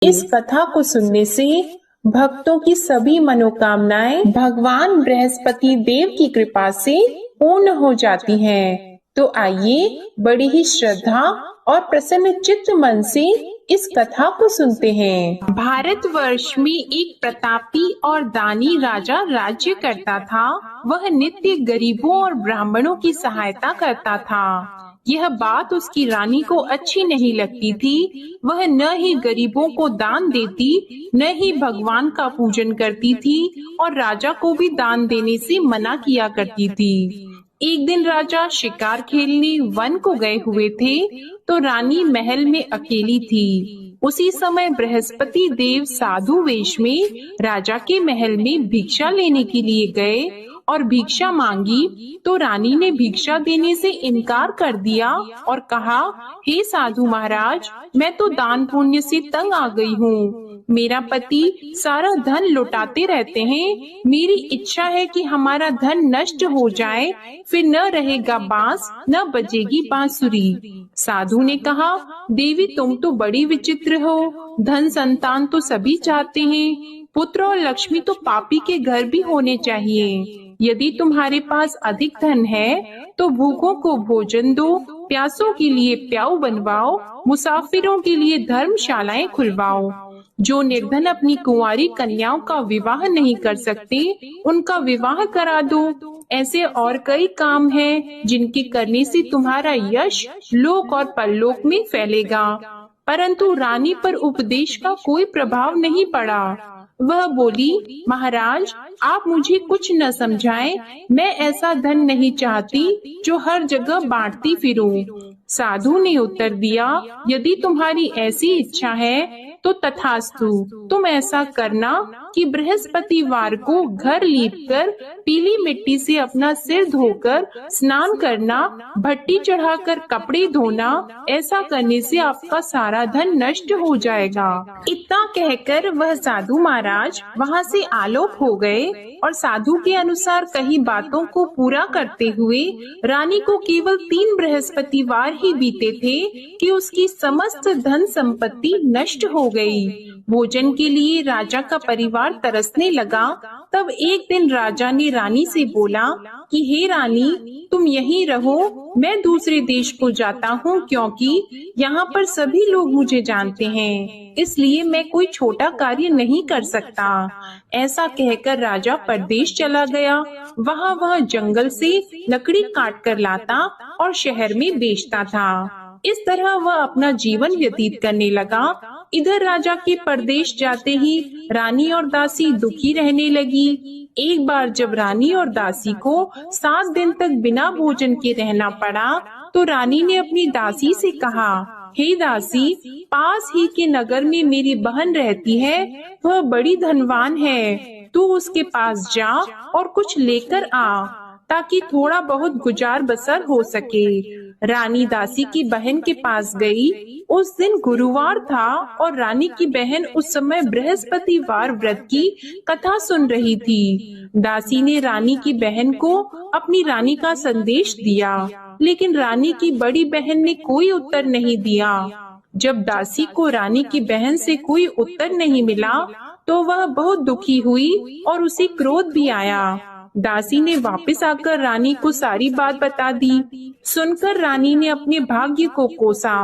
इस कथा को सुनने से भक्तों की सभी मनोकामनाएं भगवान बृहस्पति देव की कृपा से पूर्ण हो जाती हैं। तो आइए बड़ी ही श्रद्धा और प्रसन्न चित्त मन से इस कथा को सुनते हैं। भारतवर्ष में एक प्रतापी और दानी राजा राज्य करता था। वह नित्य गरीबों और ब्राह्मणों की सहायता करता था। यह बात उसकी रानी को अच्छी नहीं लगती थी। वह न ही गरीबों को दान देती, न ही भगवान का पूजन करती थी और राजा को भी दान देने से मना किया करती थी। एक दिन राजा शिकार खेलने वन को गए हुए थे, तो रानी महल में अकेली थी। उसी समय बृहस्पति देव साधु वेश में राजा के महल में भिक्षा लेने के लिए गए और भिक्षा मांगी, तो रानी ने भिक्षा देने से इनकार कर दिया और कहा, हे साधु महाराज, मैं तो दान पुण्य से तंग आ गई हूँ। मेरा पति सारा धन लुटाते रहते हैं। मेरी इच्छा है कि हमारा धन नष्ट हो जाए, फिर न रहेगा बांस, न बजेगी बांसुरी। साधु ने कहा, देवी तुम तो बड़ी विचित्र हो। धन संतान तो सभी चाहते हैं, पुत्र और लक्ष्मी तो पापी के घर भी होने चाहिए। यदि तुम्हारे पास अधिक धन है तो भूखों को भोजन दो, प्यासों के लिए प्याऊ बनवाओ, मुसाफिरों के लिए धर्मशालाएं खुलवाओ। जो निर्धन अपनी कुंवारी कन्याओं का विवाह नहीं कर सकते, उनका विवाह करा दो। ऐसे और कई काम हैं जिनके करने से तुम्हारा यश लोक और परलोक में फैलेगा। परंतु रानी पर उपदेश का कोई प्रभाव नहीं पड़ा। वह बोली, महाराज आप मुझे कुछ न समझाएं, मैं ऐसा धन नहीं चाहती जो हर जगह बांटती फिरूं। साधु ने उत्तर दिया, यदि तुम्हारी ऐसी इच्छा है तो तथास्तु। तुम ऐसा करना कि बृहस्पतिवार को घर लीपकर पीली मिट्टी से अपना सिर धोकर स्नान करना, भट्टी चढ़ाकर कपड़े धोना। ऐसा करने से आपका सारा धन नष्ट हो जाएगा। इतना कहकर वह साधु महाराज वहाँ से आलोक हो गए और साधु के अनुसार कही बातों को पूरा करते हुए रानी को केवल 3 बृहस्पतिवार ही बीते थे कि उसकी समस्त धन संपत्ति नष्ट हो गई। भोजन के लिए राजा का परिवार तरसने लगा। तब एक दिन राजा ने रानी से बोला कि हे रानी, तुम यहीं रहो, मैं दूसरे देश को जाता हूँ, क्योंकि यहाँ पर सभी लोग मुझे जानते हैं, इसलिए मैं कोई छोटा कार्य नहीं कर सकता। ऐसा कहकर राजा परदेश चला गया। वहाँ वह जंगल से लकड़ी काट कर लाता और शहर में बेचता था। इस तरह वह अपना जीवन व्यतीत करने लगा। इधर राजा के परदेश जाते ही रानी और दासी दुखी रहने लगी। एक बार जब रानी और दासी को 7 दिन तक बिना भोजन के रहना पड़ा, तो रानी ने अपनी दासी से कहा, हे दासी, पास ही के नगर में मेरी बहन रहती है, वह बड़ी धनवान है। तू उसके पास जा और कुछ लेकर आ, ताकि थोड़ा बहुत गुजार बसर हो सके। रानी दासी की बहन के पास गई। उस दिन गुरुवार था और रानी की बहन उस समय बृहस्पतिवार व्रत की कथा सुन रही थी। दासी ने रानी की बहन को अपनी रानी का संदेश दिया, लेकिन रानी की बड़ी बहन ने कोई उत्तर नहीं दिया। जब दासी को रानी की बहन से कोई उत्तर नहीं मिला, तो वह बहुत दुखी हुई और उसे क्रोध भी आया। दासी ने वापस आकर रानी को सारी बात बता दी। सुनकर रानी ने अपने भाग्य को कोसा।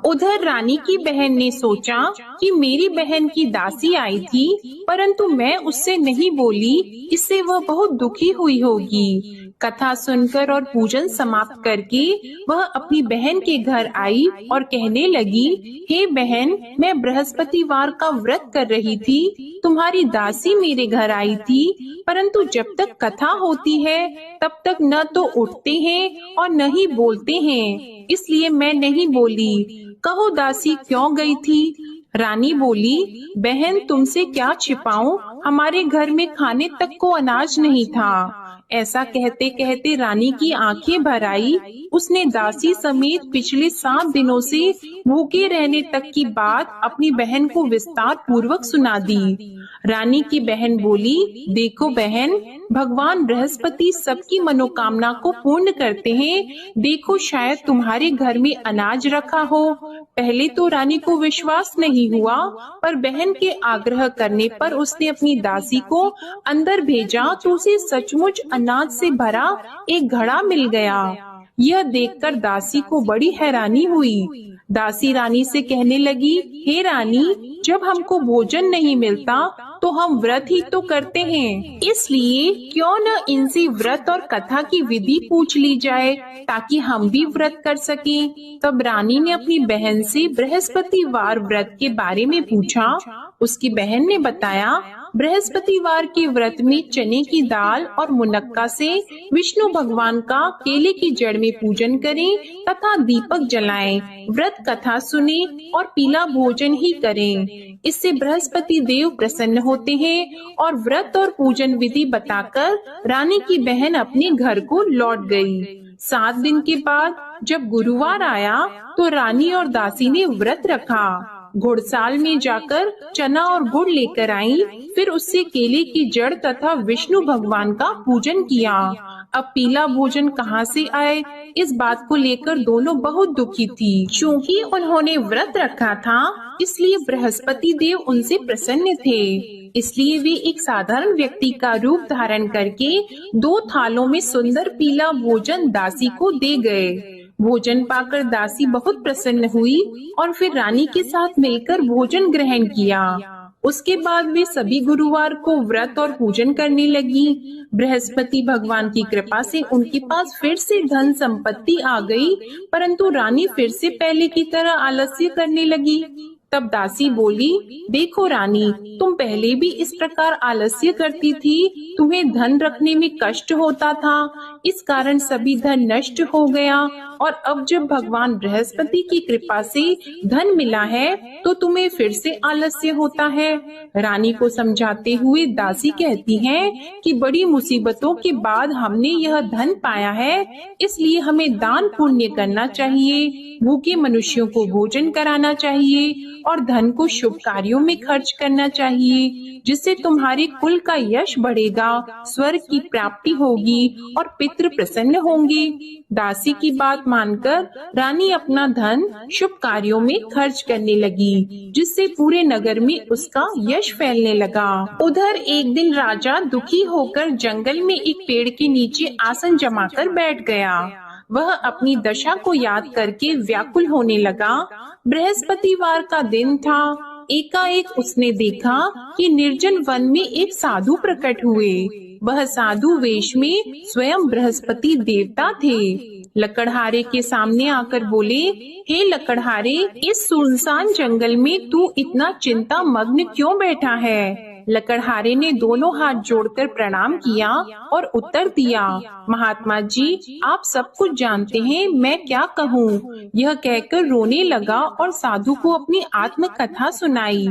उधर रानी की बहन ने सोचा कि मेरी बहन की दासी आई थी, परंतु मैं उससे नहीं बोली, इससे वह बहुत दुखी हुई होगी। कथा सुनकर और पूजन समाप्त करके वह अपनी बहन के घर आई और कहने लगी, हे बहन, मैं बृहस्पतिवार का व्रत कर रही थी, तुम्हारी दासी मेरे घर आई थी, परंतु जब तक कथा होती है तब तक न तो उठते हैं और न ही बोलते हैं, इसलिए मैं नहीं बोली। कहो दासी क्यों गई थी? रानी बोली, बहन तुमसे क्या छिपाऊं, हमारे घर में खाने तक को अनाज नहीं था। ऐसा कहते कहते रानी की आंखें भर आई। उसने दासी समेत पिछले 7 दिनों से भूखे रहने तक की बात अपनी बहन को विस्तार पूर्वक सुना दी। रानी की बहन बोली, देखो बहन, भगवान बृहस्पति सबकी मनोकामना को पूर्ण करते हैं। देखो शायद तुम्हारे घर में अनाज रखा हो। पहले तो रानी को विश्वास नहीं हुआ, पर बहन के आग्रह करने पर उसने अपनी दासी को अंदर भेजा तो उसे सचमुच अनाज से भरा एक घड़ा मिल गया। यह देखकर दासी को बड़ी हैरानी हुई। दासी रानी से कहने लगी, हे रानी, जब हमको भोजन नहीं मिलता तो हम व्रत ही तो करते हैं, इसलिए क्यों न इनसे व्रत और कथा की विधि पूछ ली जाए ताकि हम भी व्रत कर सकें। तब रानी ने अपनी बहन से बृहस्पतिवार व्रत के बारे में पूछा। उसकी बहन ने बताया, बृहस्पतिवार के व्रत में चने की दाल और मुनक्का से विष्णु भगवान का केले की जड़ में पूजन करें तथा दीपक जलाएं, व्रत कथा सुने और पीला भोजन ही करें। इससे बृहस्पति देव प्रसन्न होते हैं। और व्रत और पूजन विधि बताकर रानी की बहन अपने घर को लौट गई। 7 दिन के बाद जब गुरुवार आया तो रानी और दासी ने व्रत रखा। घुड़साल में जाकर चना और गुड़ लेकर आई, फिर उससे केले की जड़ तथा विष्णु भगवान का पूजन किया। अब पीला भोजन कहाँ से आए, इस बात को लेकर दोनों बहुत दुखी थी। क्योंकि उन्होंने व्रत रखा था, इसलिए बृहस्पति देव उनसे प्रसन्न थे। इसलिए वे एक साधारण व्यक्ति का रूप धारण करके 2 थालों में सुंदर पीला भोजन दासी को दे गए। भोजन पाकर दासी बहुत प्रसन्न हुई और फिर रानी के साथ मिलकर भोजन ग्रहण किया। उसके बाद वे सभी गुरुवार को व्रत और पूजन करने लगी। बृहस्पति भगवान की कृपा से उनके पास फिर से धन संपत्ति आ गई, परंतु रानी फिर से पहले की तरह आलस्य करने लगी। तब दासी बोली, देखो रानी, तुम पहले भी इस प्रकार आलस्य करती थी, तुम्हें धन रखने में कष्ट होता था, इस कारण सभी धन नष्ट हो गया, और अब जब भगवान बृहस्पति की कृपा से धन मिला है तो तुम्हें फिर से आलस्य होता है। रानी को समझाते हुए दासी कहती हैं कि बड़ी मुसीबतों के बाद हमने यह धन पाया है, इसलिए हमें दान पुण्य करना चाहिए, भूखे मनुष्यों को भोजन कराना चाहिए और धन को शुभ कार्यों में खर्च करना चाहिए, जिससे तुम्हारे कुल का यश बढ़ेगा, स्वर्ग की प्राप्ति होगी और पितृ प्रसन्न होंगे। दासी की बात मानकर रानी अपना धन शुभ कार्यों में खर्च करने लगी, जिससे पूरे नगर में उसका यश फैलने लगा। उधर एक दिन राजा दुखी होकर जंगल में एक पेड़ के नीचे आसन जमाकर बैठ गया। वह अपनी दशा को याद करके व्याकुल होने लगा। बृहस्पतिवार का दिन था। एकाएक उसने देखा कि निर्जन वन में एक साधु प्रकट हुए। वह साधु वेश में स्वयं बृहस्पति देवता थे। लकड़हारे के सामने आकर बोले, हे लकड़हारे, इस सुनसान जंगल में तू इतना चिंता मग्न क्यों बैठा है? लकड़हारे ने दोनों हाथ जोड़कर प्रणाम किया और उत्तर दिया, महात्मा जी, आप सब कुछ जानते हैं, मैं क्या कहूँ। यह कहकर रोने लगा और साधु को अपनी आत्म कथा सुनाई।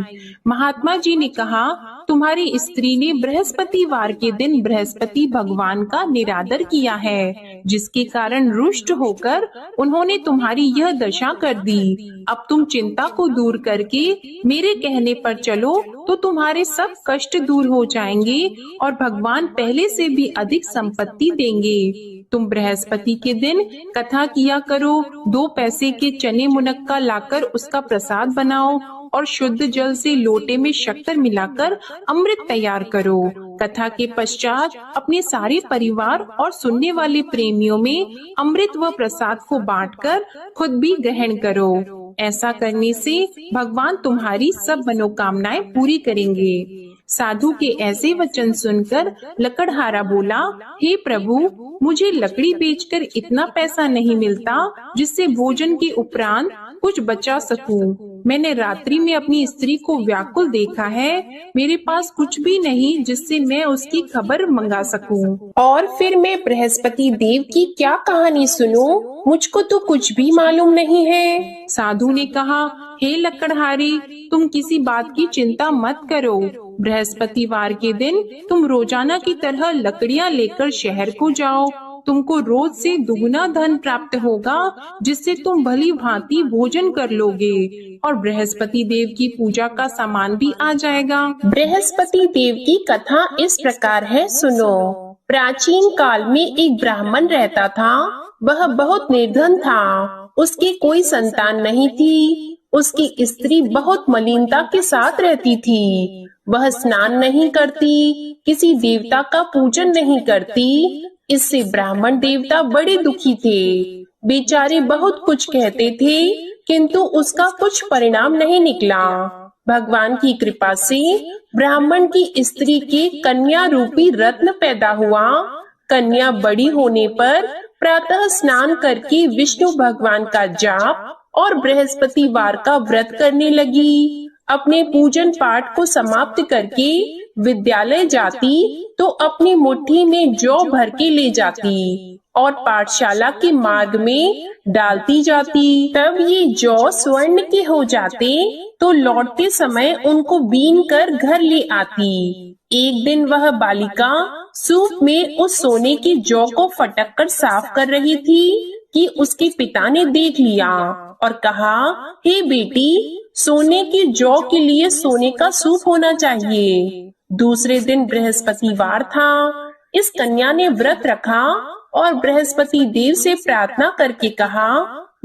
महात्मा जी ने कहा, तुम्हारी स्त्री ने बृहस्पतिवार के दिन बृहस्पति भगवान का निरादर किया है, जिसके कारण रुष्ट होकर उन्होंने तुम्हारी यह दशा कर दी। अब तुम चिंता को दूर करके मेरे कहने पर चलो तो तुम्हारे सब कष्ट दूर हो जाएंगे और भगवान पहले से भी अधिक संपत्ति देंगे। तुम बृहस्पति के दिन कथा किया करो, 2 पैसे के चने मुनक्का लाकर उसका प्रसाद बनाओ और शुद्ध जल से लोटे में शक्कर मिलाकर अमृत तैयार करो। कथा के पश्चात अपने सारे परिवार और सुनने वाले प्रेमियों में अमृत व प्रसाद को बांटकर खुद भी ग्रहण करो। ऐसा करने से भगवान तुम्हारी सब मनोकामनाएं पूरी करेंगे। साधु के ऐसे वचन सुनकर लकड़हारा बोला, हे प्रभु, मुझे लकड़ी बेचकर इतना पैसा नहीं मिलता जिससे भोजन के उपरांत कुछ बचा सकूं। मैंने रात्रि में अपनी स्त्री को व्याकुल देखा है, मेरे पास कुछ भी नहीं जिससे मैं उसकी खबर मंगा सकूं। और फिर मैं बृहस्पति देव की क्या कहानी सुनूं? मुझको तो कुछ भी मालूम नहीं है। साधु ने कहा, हे लकड़हारे, तुम किसी बात की चिंता मत करो। बृहस्पतिवार के दिन तुम रोजाना की तरह लकड़ियाँ लेकर शहर को जाओ। तुमको रोज से दुगुना धन प्राप्त होगा, जिससे तुम भली भांति भोजन कर लोगे और बृहस्पति देव की पूजा का सामान भी आ जाएगा। बृहस्पति देव की कथा इस प्रकार है, सुनो। प्राचीन काल में एक ब्राह्मण रहता था। वह बहुत निर्धन था। उसकी कोई संतान नहीं थी। उसकी स्त्री बहुत मलिनता के साथ रहती थी। वह स्नान नहीं करती, किसी देवता का पूजन नहीं करती। इससे ब्राह्मण देवता बड़े दुखी थे। बेचारे बहुत कुछ कहते थे, किंतु उसका कुछ परिणाम नहीं निकला। भगवान की कृपा से ब्राह्मण की स्त्री के कन्या रूपी रत्न पैदा हुआ। कन्या बड़ी होने पर प्रातः स्नान करके विष्णु भगवान का जाप और बृहस्पतिवार का व्रत करने लगी। अपने पूजन पाठ को समाप्त करके विद्यालय जाती तो अपनी मुट्ठी में जौ भर के ले जाती और पाठशाला के मार्ग में डालती जाती। तब ये जौ स्वर्ण के हो जाते तो लौटते समय उनको बीन कर घर ले आती। एक दिन वह बालिका सूप में उस सोने की जौ को फटक कर साफ कर रही थी कि उसके पिता ने देख लिया और कहा, हे बेटी, सोने की जौ के लिए सोने का सूप होना चाहिए। दूसरे दिन बृहस्पतिवार था। इस कन्या ने व्रत रखा और बृहस्पति देव से प्रार्थना करके कहा,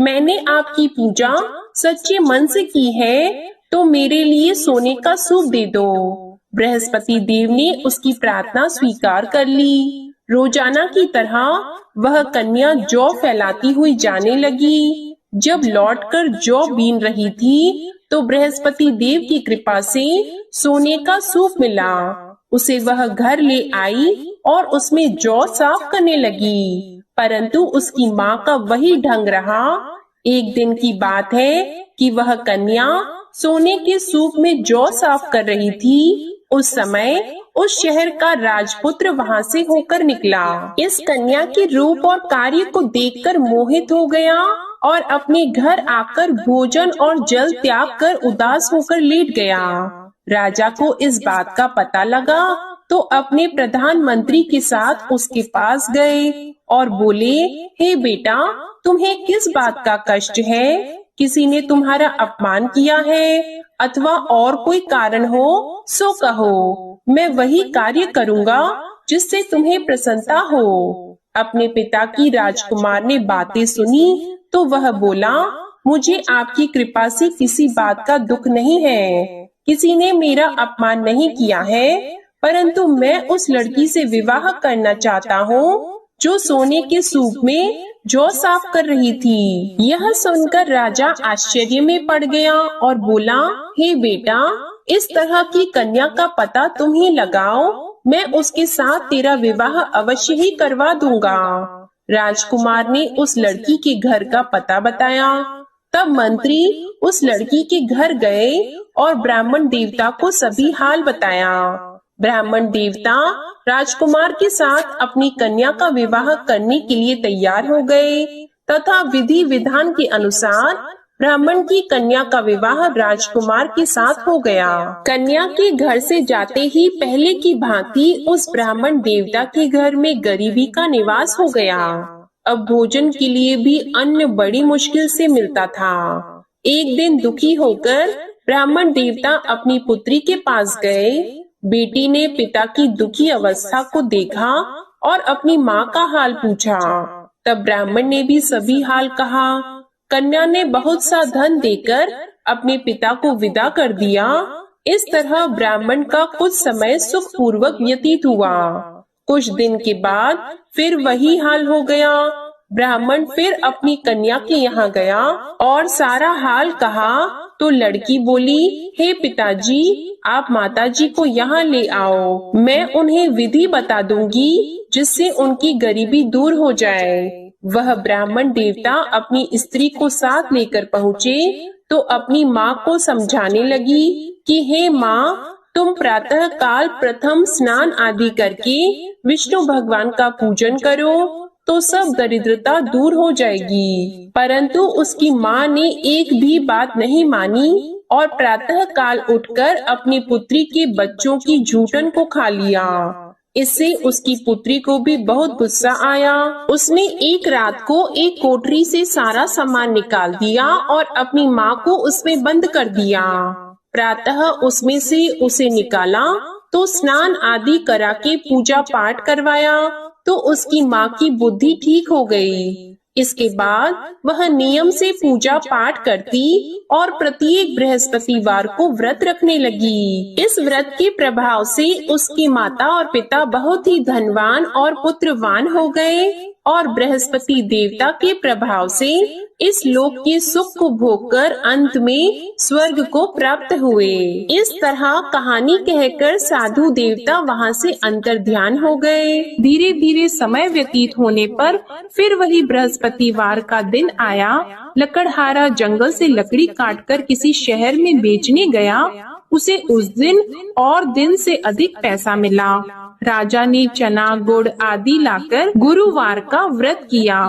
मैंने आपकी पूजा सच्चे मन से की है, तो मेरे लिए सोने का सूप दे दो। बृहस्पति देव ने उसकी प्रार्थना स्वीकार कर ली। रोजाना की तरह वह कन्या जौ फैलाती हुई जाने लगी। जब लौटकर जौ बीन रही थी तो बृहस्पति देव की कृपा से सोने का सूप मिला। उसे वह घर ले आई और उसमें जौ साफ करने लगी, परंतु उसकी माँ का वही ढंग रहा। एक दिन की बात है कि वह कन्या सोने के सूप में जौ साफ कर रही थी। उस समय उस शहर का राजपुत्र वहाँ से होकर निकला। इस कन्या के रूप और कार्य को देखकर मोहित हो गया और अपने घर आकर भोजन और जल त्याग कर उदास होकर लेट गया। राजा को इस बात का पता लगा तो अपने प्रधानमंत्री के साथ उसके पास गए और बोले, हे बेटा, तुम्हें किस बात का कष्ट है? किसी ने तुम्हारा अपमान किया है अथवा और कोई कारण हो सो कहो। मैं वही कार्य करूँगा जिससे तुम्हें प्रसन्नता हो। अपने पिता की राजकुमार ने बातें सुनी तो वह बोला, मुझे आपकी कृपा से किसी बात का दुख नहीं है। किसी ने मेरा अपमान नहीं किया है, परंतु मैं उस लड़की से विवाह करना चाहता हूँ जो सोने के सूप में जौ साफ कर रही थी। यह सुनकर राजा आश्चर्य में पड़ गया और बोला, हे बेटा, इस तरह की कन्या का पता तुम ही लगाओ। मैं उसके साथ तेरा विवाह अवश्य ही करवा दूंगा। राजकुमार ने उस लड़की के घर का पता बताया। तब मंत्री उस लड़की के घर गए और ब्राह्मण देवता को सभी हाल बताया। ब्राह्मण देवता राजकुमार के साथ अपनी कन्या का विवाह करने के लिए तैयार हो गए तथा विधि विधान के अनुसार ब्राह्मण की कन्या का विवाह राजकुमार के साथ हो गया। कन्या के घर से जाते ही पहले की भांति उस ब्राह्मण देवता के घर में गरीबी का निवास हो गया। अब भोजन के लिए भी अन्न बड़ी मुश्किल से मिलता था। एक दिन दुखी होकर ब्राह्मण देवता अपनी पुत्री के पास गए। बेटी ने पिता की दुखी अवस्था को देखा और अपनी माँ का हाल पूछा। तब ब्राह्मण ने भी सभी हाल कहा। कन्या ने बहुत सा धन देकर अपने पिता को विदा कर दिया। इस तरह ब्राह्मण का कुछ समय सुख पूर्वक व्यतीत हुआ। कुछ दिन के बाद फिर वही हाल हो गया। ब्राह्मण फिर अपनी कन्या के यहाँ गया और सारा हाल कहा तो लड़की बोली, हे पिताजी, आप माताजी को यहाँ ले आओ। मैं उन्हें विधि बता दूंगी जिससे उनकी गरीबी दूर हो जाए। वह ब्राह्मण देवता अपनी स्त्री को साथ लेकर पहुँचे तो अपनी माँ को समझाने लगी कि हे माँ, तुम प्रातः काल प्रथम स्नान आदि करके विष्णु भगवान का पूजन करो तो सब दरिद्रता दूर हो जाएगी। परंतु उसकी माँ ने एक भी बात नहीं मानी और प्रातः काल उठकर अपनी पुत्री के बच्चों की जूठन को खा लिया। इससे उसकी पुत्री को भी बहुत गुस्सा आया। उसने एक रात को एक कोठरी से सारा सामान निकाल दिया और अपनी माँ को उसमें बंद कर दिया। प्रातः उसमें से उसे निकाला तो स्नान आदि करा के पूजा पाठ करवाया तो उसकी माँ की बुद्धि ठीक हो गई। इसके बाद वह नियम से पूजा पाठ करती और प्रत्येक बृहस्पतिवार को व्रत रखने लगी। इस व्रत के प्रभाव से उसकी माता और पिता बहुत ही धनवान और पुत्रवान हो गए और बृहस्पति देवता के प्रभाव से इस लोक के सुख को भोगकर अंत में स्वर्ग को प्राप्त हुए। इस तरह कहानी कहकर साधु देवता वहाँ से अंतर्ध्यान हो गए। धीरे धीरे समय व्यतीत होने पर फिर वही बृहस्पतिवार का दिन आया। लकड़हारा जंगल से लकड़ी काटकर किसी शहर में बेचने गया। उसे उस दिन और दिन से अधिक पैसा मिला। राजा ने चना गुड़ आदि लाकर गुरुवार का व्रत किया।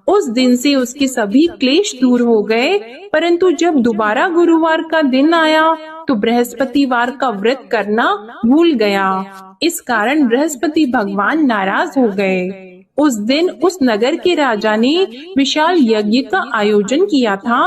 उस दिन से उसके सभी क्लेश दूर हो गए। परंतु जब दोबारा गुरुवार का दिन आया तो बृहस्पतिवार का व्रत करना भूल गया। इस कारण बृहस्पति भगवान नाराज हो गए। उस दिन उस नगर के राजा ने विशाल यज्ञ का आयोजन किया था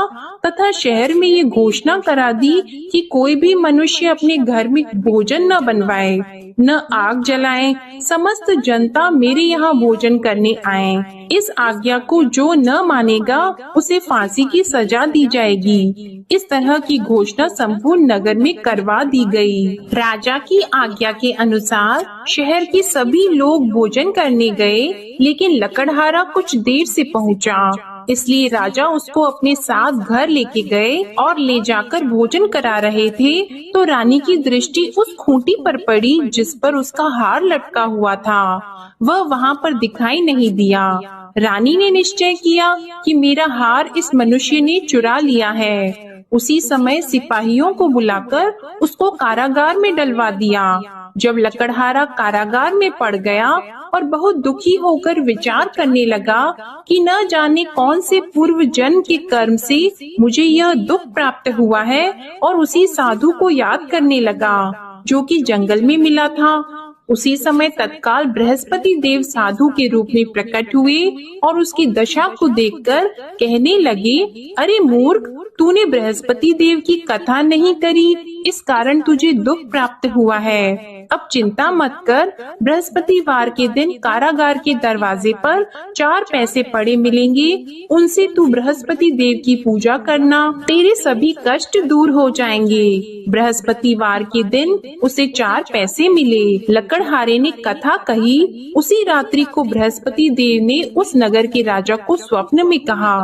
तथा शहर में ये घोषणा करा दी कि कोई भी मनुष्य अपने घर में भोजन न बनवाए, न आग जलाए। समस्त जनता मेरे यहाँ भोजन करने आए। इस आज्ञा को जो न मानेगा उसे फांसी की सजा दी जाएगी। इस तरह की घोषणा संपूर्ण नगर में करवा दी गई। राजा की आज्ञा के अनुसार शहर के सभी लोग भोजन करने गए, लेकिन लकड़हारा कुछ देर से पहुंचा। इसलिए राजा उसको अपने साथ घर लेके गए और ले जाकर भोजन करा रहे थे तो रानी की दृष्टि उस खूंटी पर पड़ी जिस पर उसका हार लटका हुआ था। वह वहाँ पर दिखाई नहीं दिया। रानी ने निश्चय किया कि मेरा हार इस मनुष्य ने चुरा लिया है। उसी समय सिपाहियों को बुलाकर उसको कारागार में डलवा दिया। जब लकड़हारा कारागार में पड़ गया और बहुत दुखी होकर विचार करने लगा कि न जाने कौन से पूर्व जन्म के कर्म से मुझे यह दुख प्राप्त हुआ है, और उसी साधु को याद करने लगा जो कि जंगल में मिला था। उसी समय तत्काल बृहस्पति देव साधु के रूप में प्रकट हुए और उसकी दशा को देखकर कहने लगे, अरे मूर्ख, तूने बृहस्पति देव की कथा नहीं करी, इस कारण तुझे दुख प्राप्त हुआ है। अब चिंता मत कर, बृहस्पतिवार के दिन कारागार के दरवाजे पर 4 पैसे पड़े मिलेंगे, उनसे तू बृहस्पति देव की पूजा करना, तेरे सभी कष्ट दूर हो जाएंगे। बृहस्पतिवार के दिन उसे 4 पैसे मिले। लकड़हारे ने कथा कही। उसी रात्रि को बृहस्पति देव ने उस नगर के राजा को स्वप्न में कहा,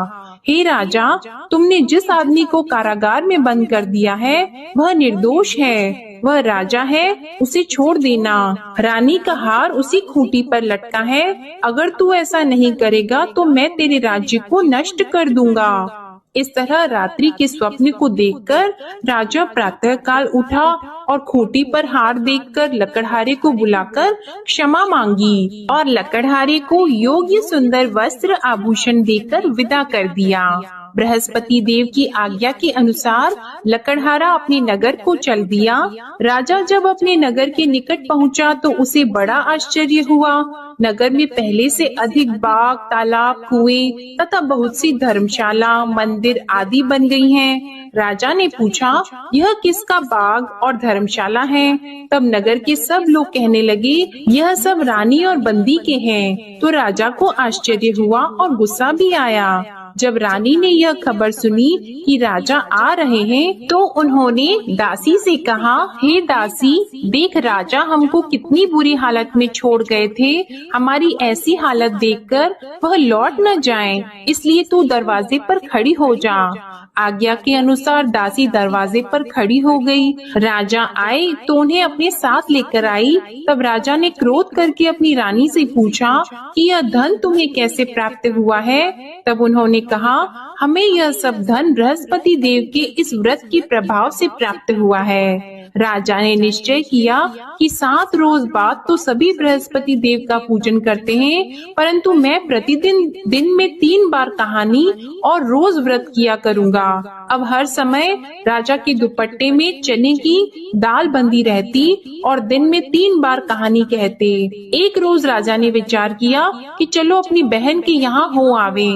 हे राजा, तुमने जिस आदमी को कारागार में बंद कर दिया है वह निर्दोष है, वह राजा है, उसे छोड़ देना। रानी का हार उसी खूंटी पर लटका है। अगर तू ऐसा नहीं करेगा तो मैं तेरे राज्य को नष्ट कर दूंगा। इस तरह रात्रि के स्वप्न को देखकर राजा प्रातः काल उठा और खूंटी पर हार देखकर लकड़हारे को बुलाकर क्षमा मांगी और लकड़हारे को योग्य सुंदर वस्त्र आभूषण देकर विदा कर दिया। बृहस्पति देव की आज्ञा के अनुसार लकड़हारा अपने नगर को चल दिया। राजा जब अपने नगर के निकट पहुंचा तो उसे बड़ा आश्चर्य हुआ। नगर में पहले से अधिक बाग, तालाब, कुएं तथा बहुत सी धर्मशाला, मंदिर आदि बन गई हैं। राजा ने पूछा, यह किसका बाग और धर्मशाला है? तब नगर के सब लोग कहने लगे, यह सब रानी और बंदी के हैं। तो राजा को आश्चर्य हुआ और गुस्सा भी आया। जब रानी ने यह खबर सुनी कि राजा आ रहे हैं तो उन्होंने दासी से कहा, हे दासी, देख राजा हमको कितनी बुरी हालत में छोड़ गए थे। हमारी ऐसी हालत देखकर वह लौट न जाएं, इसलिए तू दरवाजे पर खड़ी हो जा। आज्ञा के अनुसार दासी दरवाजे पर खड़ी हो गई। राजा आए तो उन्हें अपने साथ लेकर आई। तब राजा ने क्रोध करके अपनी रानी से पूछा कि यह धन तुम्हें कैसे प्राप्त हुआ है? तब उन्होंने कहा, हमें यह सब धन बृहस्पति देव के इस व्रत के प्रभाव से प्राप्त हुआ है। राजा ने निश्चय किया कि 7 रोज बाद तो सभी बृहस्पति देव का पूजन करते हैं, परंतु मैं प्रतिदिन दिन में 3 बार कहानी और रोज व्रत किया करूंगा। अब हर समय राजा के दुपट्टे में चने की दाल बंधी रहती और दिन में 3 बार कहानी कहते। एक रोज राजा ने विचार किया कि चलो अपनी बहन के यहाँ हो आवे।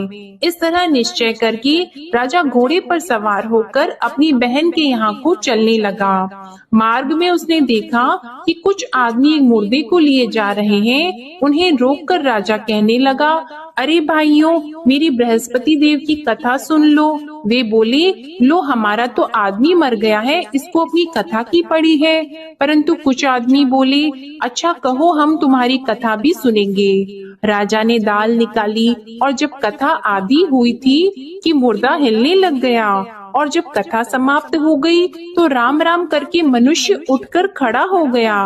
इस तरह निश्चय करके राजा घोड़े पर सवार होकर अपनी बहन के यहाँ को चलने लगा। मार्ग में उसने देखा कि कुछ आदमी एक मुर्दे को लिए जा रहे हैं। उन्हें रोककर राजा कहने लगा, अरे भाइयों, मेरी बृहस्पति देव की कथा सुन लो। वे बोले, लो हमारा तो आदमी मर गया है, इसको अपनी कथा की पड़ी है। परंतु कुछ आदमी बोले, अच्छा कहो, हम तुम्हारी कथा भी सुनेंगे। राजा ने दाल निकाली और जब कथा आधी हुई थी कि मुर्दा हिलने लग गया, और जब कथा समाप्त हो गई तो राम राम करके मनुष्य उठकर खड़ा हो गया।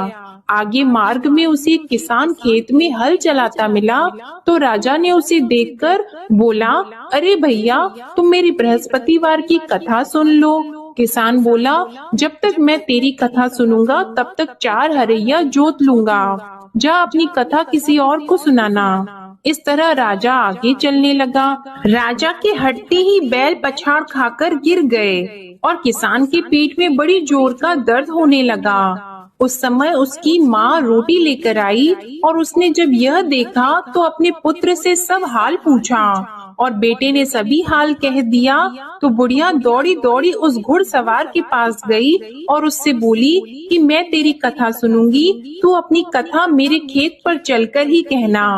आगे मार्ग में उसे एक किसान खेत में हल चलाता मिला तो राजा ने उसे देखकर बोला, अरे भैया, तुम मेरी बृहस्पतिवार की कथा सुन लो। किसान बोला, जब तक मैं तेरी कथा सुनूंगा तब तक 4 हरैया जोत लूंगा। जा अपनी कथा किसी और को सुनाना। इस तरह राजा आगे चलने लगा। राजा के हटते ही बैल पछाड़ खाकर गिर गए और किसान के पेट में बड़ी जोर का दर्द होने लगा। उस समय उसकी माँ रोटी लेकर आई और उसने जब यह देखा तो अपने पुत्र से सब हाल पूछा और बेटे ने सभी हाल कह दिया। तो बुढ़िया दौड़ी दौड़ी उस घुड़सवार के पास गई और उससे बोली कि मैं तेरी कथा सुनूंगी, तू अपनी कथा मेरे खेत पर चलकर ही कहना।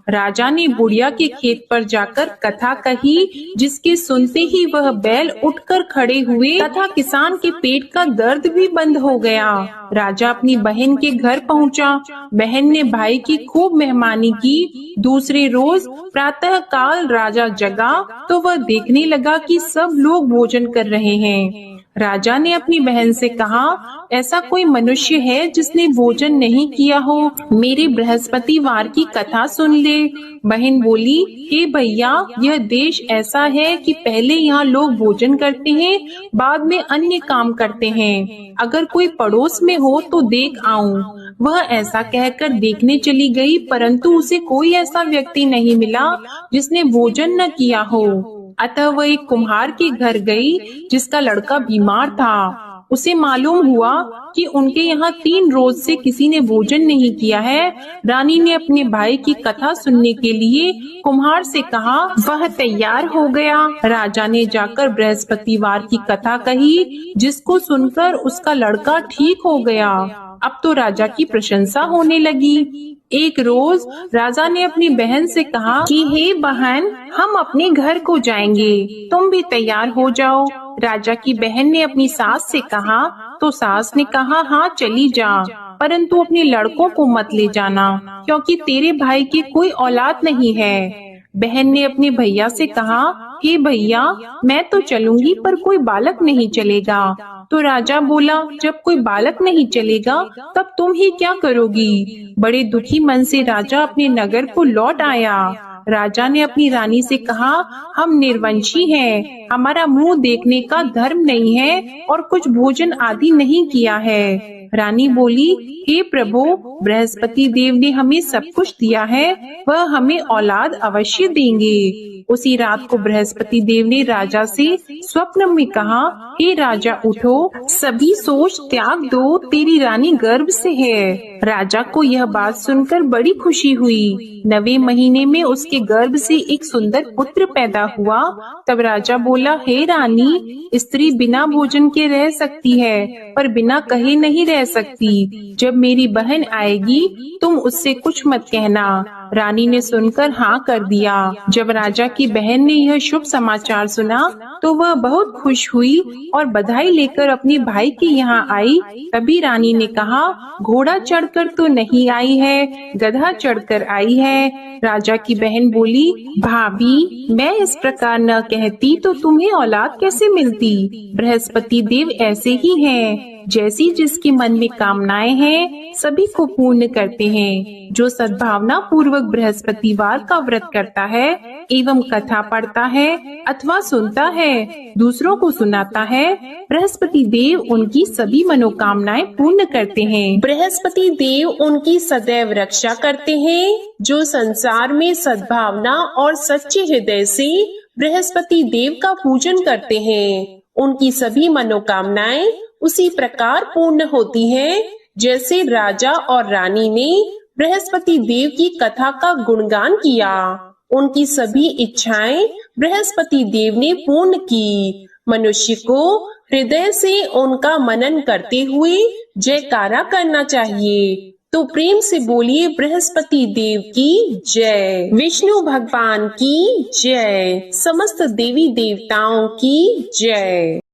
राजा ने बुढ़िया के खेत पर जाकर कथा कही, जिसके सुनते ही वह बैल उठकर खड़े हुए तथा किसान के पेट का दर्द भी बंद हो गया। राजा अपनी बहन के घर पहुंचा। बहन ने भाई की खूब मेहमानी की। दूसरे रोज प्रातः काल राजा जगा तो वह देखने लगा कि सब लोग भोजन कर रहे हैं। राजा ने अपनी बहन से कहा, ऐसा कोई मनुष्य है जिसने भोजन नहीं किया हो? मेरे बृहस्पतिवार की कथा सुन ले। बहन बोली, हे भैया, यह देश ऐसा है कि पहले यहाँ लोग भोजन करते हैं, बाद में अन्य काम करते हैं। अगर कोई पड़ोस में हो तो देख आऊं। वह ऐसा कहकर देखने चली गई, परंतु उसे कोई ऐसा व्यक्ति नहीं मिला जिसने भोजन न किया हो। अतः वह एक कुम्हार के घर गई जिसका लड़का बीमार था। उसे मालूम हुआ कि उनके यहाँ 3 रोज से किसी ने भोजन नहीं किया है। रानी ने अपने भाई की कथा सुनने के लिए कुम्हार से कहा, वह तैयार हो गया। राजा ने जाकर बृहस्पतिवार की कथा कही, जिसको सुनकर उसका लड़का ठीक हो गया। अब तो राजा की प्रशंसा होने लगी। एक रोज राजा ने अपनी बहन से कहा कि हे बहन, हम अपने घर को जाएंगे, तुम भी तैयार हो जाओ। राजा की बहन ने अपनी सास से कहा तो सास ने कहा, हाँ चली जा, परंतु अपने लड़कों को मत ले जाना, क्योंकि तेरे भाई की कोई औलाद नहीं है। बहन ने अपने भैया से कहा, हे भैया, मैं तो चलूंगी पर कोई बालक नहीं चलेगा। तो राजा बोला, जब कोई बालक नहीं चलेगा तब तुम ही क्या करोगी? बड़े दुखी मन से राजा अपने नगर को लौट आया। राजा ने अपनी रानी से कहा, हम निर्वंशी हैं, हमारा मुंह देखने का धर्म नहीं है और कुछ भोजन आदि नहीं किया है। रानी बोली, हे प्रभु, बृहस्पति देव ने हमें सब कुछ दिया है, वह हमें औलाद अवश्य देंगे। उसी रात को बृहस्पति देव ने राजा से स्वप्न में कहा, हे राजा उठो, सभी सोच त्याग दो, तेरी रानी गर्भ से है। राजा को यह बात सुनकर बड़ी खुशी हुई। 9वें महीने में उसके गर्भ से एक सुंदर पुत्र पैदा हुआ। तब राजा बोला, हे रानी, स्त्री बिना भोजन के रह सकती है पर बिना कहे नहीं रह सकती। जब मेरी बहन आएगी तुम उससे कुछ मत कहना। रानी ने सुनकर हाँ कर दिया। जब राजा की बहन ने यह शुभ समाचार सुना तो वह बहुत खुश हुई और बधाई लेकर अपने भाई के यहाँ आई। तभी रानी ने कहा, घोड़ा चढ़कर तो नहीं आई है, गधा चढ़कर आई है। राजा की बहन बोली, भाभी, मैं इस प्रकार न कहती तो तुम्हें औलाद कैसे मिलती? बृहस्पति देव ऐसे ही हैं, जैसी जिसके मन में कामनाएं हैं सभी को पूर्ण करते हैं। जो सद्भावना पूर्वक पूर्वक बृहस्पतिवार का व्रत करता है एवं कथा पढ़ता है अथवा सुनता है, दूसरों को सुनाता है, बृहस्पति देव उनकी सभी मनोकामनाएं पूर्ण करते हैं। बृहस्पति देव उनकी सदैव रक्षा करते हैं। जो संसार में सद्भावना और सच्चे हृदय से बृहस्पति देव का पूजन करते हैं, उनकी सभी मनोकामनाएं उसी प्रकार पूर्ण होती हैं जैसे राजा और रानी ने बृहस्पति देव की कथा का गुणगान किया। उनकी सभी इच्छाएं बृहस्पति देव ने पूर्ण की। मनुष्य को हृदय से उनका मनन करते हुए जयकारा करना चाहिए। तो प्रेम से बोलिए बृहस्पति देव की जय, विष्णु भगवान की जय, समस्त देवी देवताओं की जय।